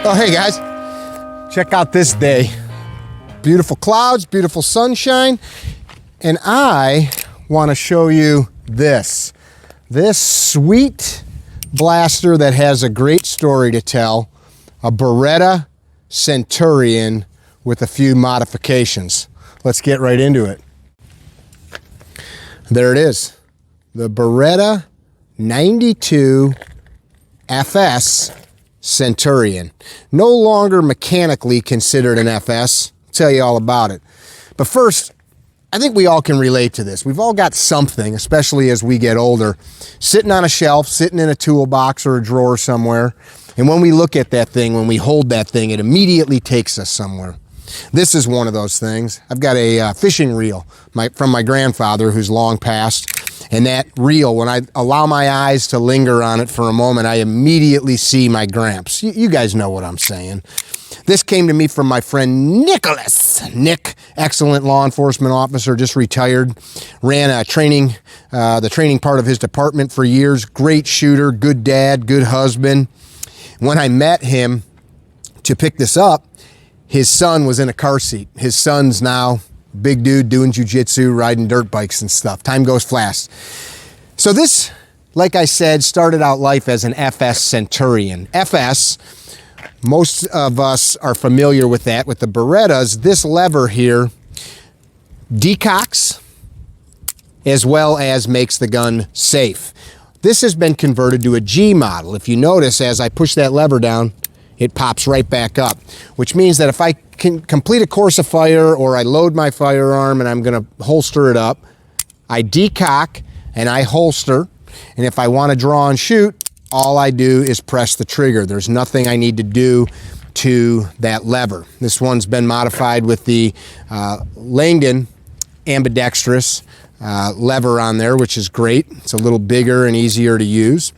Oh, hey guys, check out this day. Beautiful clouds, beautiful sunshine, and I want to show you this sweet blaster that has a great story to tell, a Beretta Centurion with a few modifications. Let's get right into it. There it is, the Beretta 92 FS Centurion. No longer mechanically considered an FS. I'll tell you all about it. But first, I think we all can relate to this. We've all got something, especially as we get older, sitting on a shelf, sitting in a toolbox or a drawer somewhere. And when we look at that thing, when we hold that thing, it immediately takes us somewhere. This is one of those things. I've got a fishing reel from my grandfather who's long passed. And that reel, when I allow my eyes to linger on it for a moment, I immediately see my Gramps. You guys know what I'm saying. This came to me from my friend Nicholas. Nick, excellent law enforcement officer, just retired, ran a training, the training part of his department for years. Great shooter, good dad, good husband. When I met him to pick this up, his son was in a car seat. His son's now big dude doing jiu-jitsu, riding dirt bikes and stuff. Time goes fast. So this, like I said, started out life as an FS Centurion. FS, most of us are familiar with that. With the Berettas, this lever here decocks as well as makes the gun safe. This has been converted to a G model. If you notice, as I push that lever down, it pops right back up, which means that if I can complete a course of fire or I load my firearm and I'm gonna holster it up, I decock and I holster, and if I wanna draw and shoot, all I do is press the trigger. There's nothing I need to do to that lever. This one's been modified with the Langdon ambidextrous lever on there, which is great. It's a little bigger and easier to use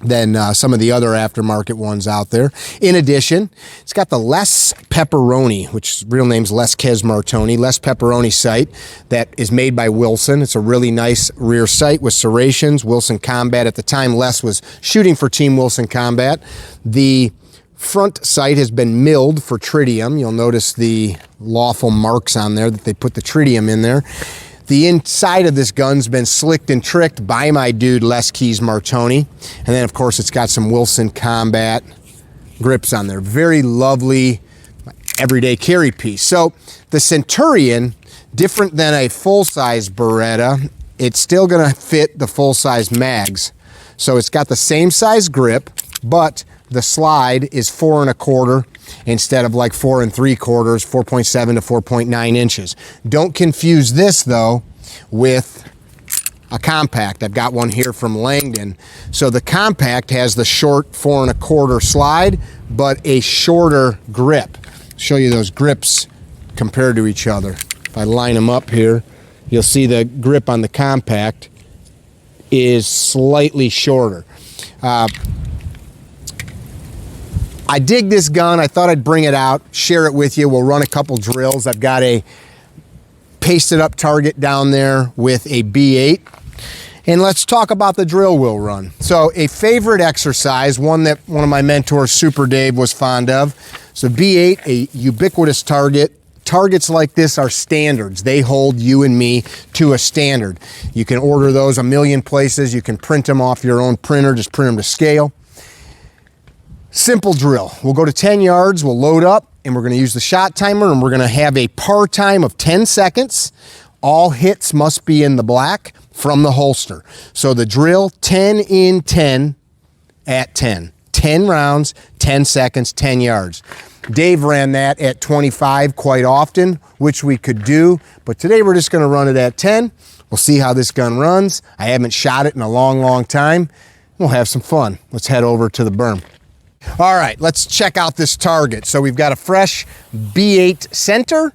than some of the other aftermarket ones out there. In addition, it's got the Les Pepperoni, which real name's Les Martoni, Les Pepperoni sight that is made by Wilson. It's a really nice rear sight with serrations. Wilson Combat, at the time Les was shooting for Team Wilson Combat. The front sight has been milled for tritium. You'll notice the lawful marks on there that they put the tritium in there. The inside of this gun's been slicked and tricked by my dude Les Martoni. And then of course it's got some Wilson Combat grips on there. Very lovely everyday carry piece. So the Centurion, different than a full-size Beretta, it's still gonna fit the full-size mags. So it's got the same size grip, but the slide is 4 1/4 instead of like 4 3/4, 4.7 to 4.9 inches. Don't confuse this though with a compact. I've got one here from Langdon. So the compact has the short 4 1/4 slide, but a shorter grip. I'll show you those grips compared to each other. If I line them up here, you'll see the grip on the compact is slightly shorter. I dig this gun. I thought I'd bring it out, share it with you. We'll run a couple drills. I've got a pasted up target down there with a B8. And let's talk about the drill we'll run. So a favorite exercise, one that one of my mentors, Super Dave, was fond of. So B8, a ubiquitous target. Targets like this are standards. They hold you and me to a standard. You can order those a million places. You can print them off your own printer, just print them to scale. Simple drill. We'll go to 10 yards, we'll load up, and we're gonna use the shot timer, and we're gonna have a par time of 10 seconds. All hits must be in the black from the holster. So the drill, 10 in 10 at 10. 10 rounds, 10 seconds, 10 yards. Dave ran that at 25 quite often, which we could do, but today we're just gonna run it at 10. We'll see how this gun runs. I haven't shot it in a long, long time. We'll have some fun. Let's head over to the berm. All right, let's check out this target. So we've got a fresh B8 center.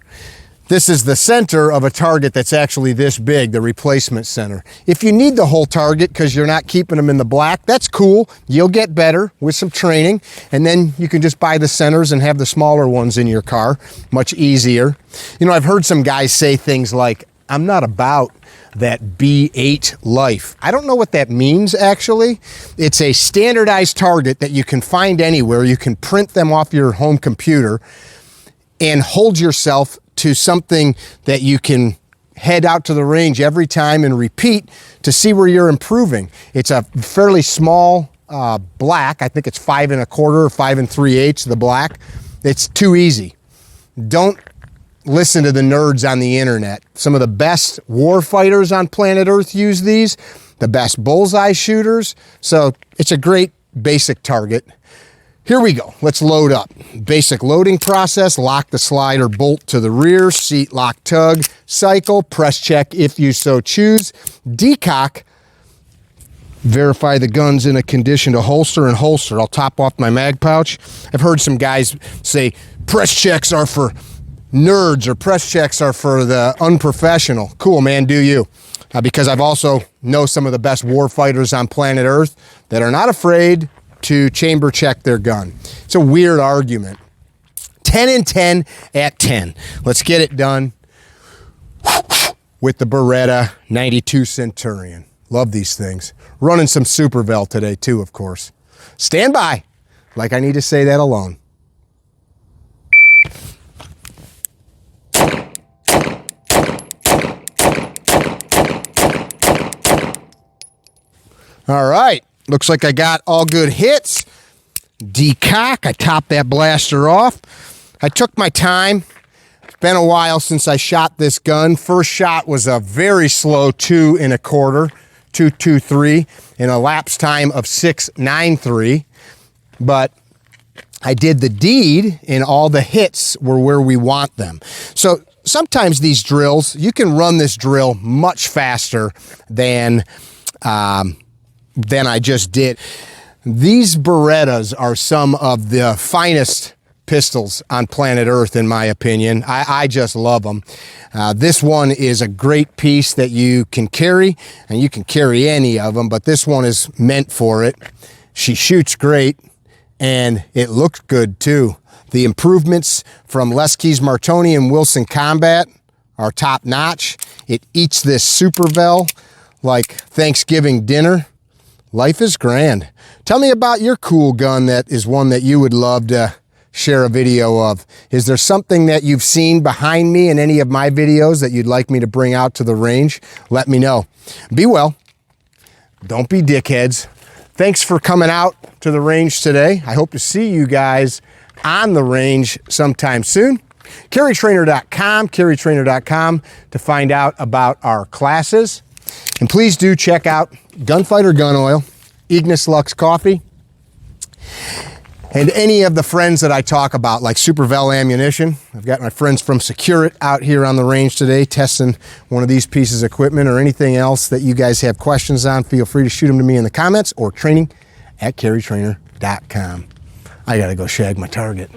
This is the center of a target that's actually this big, the replacement center. If you need the whole target because you're not keeping them in the black, that's cool. You'll get better with some training, and then you can just buy the centers and have the smaller ones in your car. Much easier. You know, I've heard some guys say things like, I'm not about that B8 life. I don't know what that means actually. It's a standardized target that you can find anywhere. You can print them off your home computer and hold yourself to something that you can head out to the range every time and repeat to see where you're improving. It's a fairly small black. I think it's 5 1/4 or 5 3/8 the black. It's too easy. Don't listen to the nerds on the internet. Some of the best war fighters on planet Earth use these, the best bullseye shooters. So it's a great basic target. Here we go. Let's load up. Basic loading process: lock the slider bolt to the rear, seat lock tug, cycle, press check if you so choose, decock, verify the gun's in a condition to holster and holster. I'll top off my mag pouch. I've heard some guys say press checks are for nerds or press checks are for the unprofessional. Cool, man, do you. Because I've also know some of the best war fighters on planet Earth that are not afraid to chamber check their gun. It's a weird argument. 10 and 10 at 10. Let's get it done with the Beretta 92 Centurion. Love these things. Running some Supervel today too, of course. Stand by, like I need to say that alone. All right, looks like I got all good hits. Decock, I topped that blaster off. I took my time. It's been a while since I shot this gun. First shot was a very slow 2 1/4, 2.23, in a lapse time of 6.93. But I did the deed and all the hits were where we want them. So sometimes these drills, you can run this drill much faster than I just did. These Berettas are some of the finest pistols on planet Earth, in my opinion. I just love them. This one is a great piece that you can carry, and you can carry any of them, but this one is meant for it. She shoots great, and it looks good too. The improvements from Leskey's Martoni and Wilson Combat are top notch. It eats this Supervel like Thanksgiving dinner. Life is grand. Tell me about your cool gun that is one that you would love to share a video of. Is there something that you've seen behind me in any of my videos that you'd like me to bring out to the range? Let me know. Be well. Don't be dickheads. Thanks for coming out to the range today. I hope to see you guys on the range sometime soon. CarryTrainer.com, CarryTrainer.com to find out about our classes. And please do check out Gunfighter Gun Oil, Ignis Lux Coffee, and any of the friends that I talk about, like Supervel Ammunition. I've got my friends from Secure It out here on the range today testing one of these pieces of equipment, or anything else that you guys have questions on. Feel free to shoot them to me in the comments or training@CarryTrainer.com. I gotta go shag my target.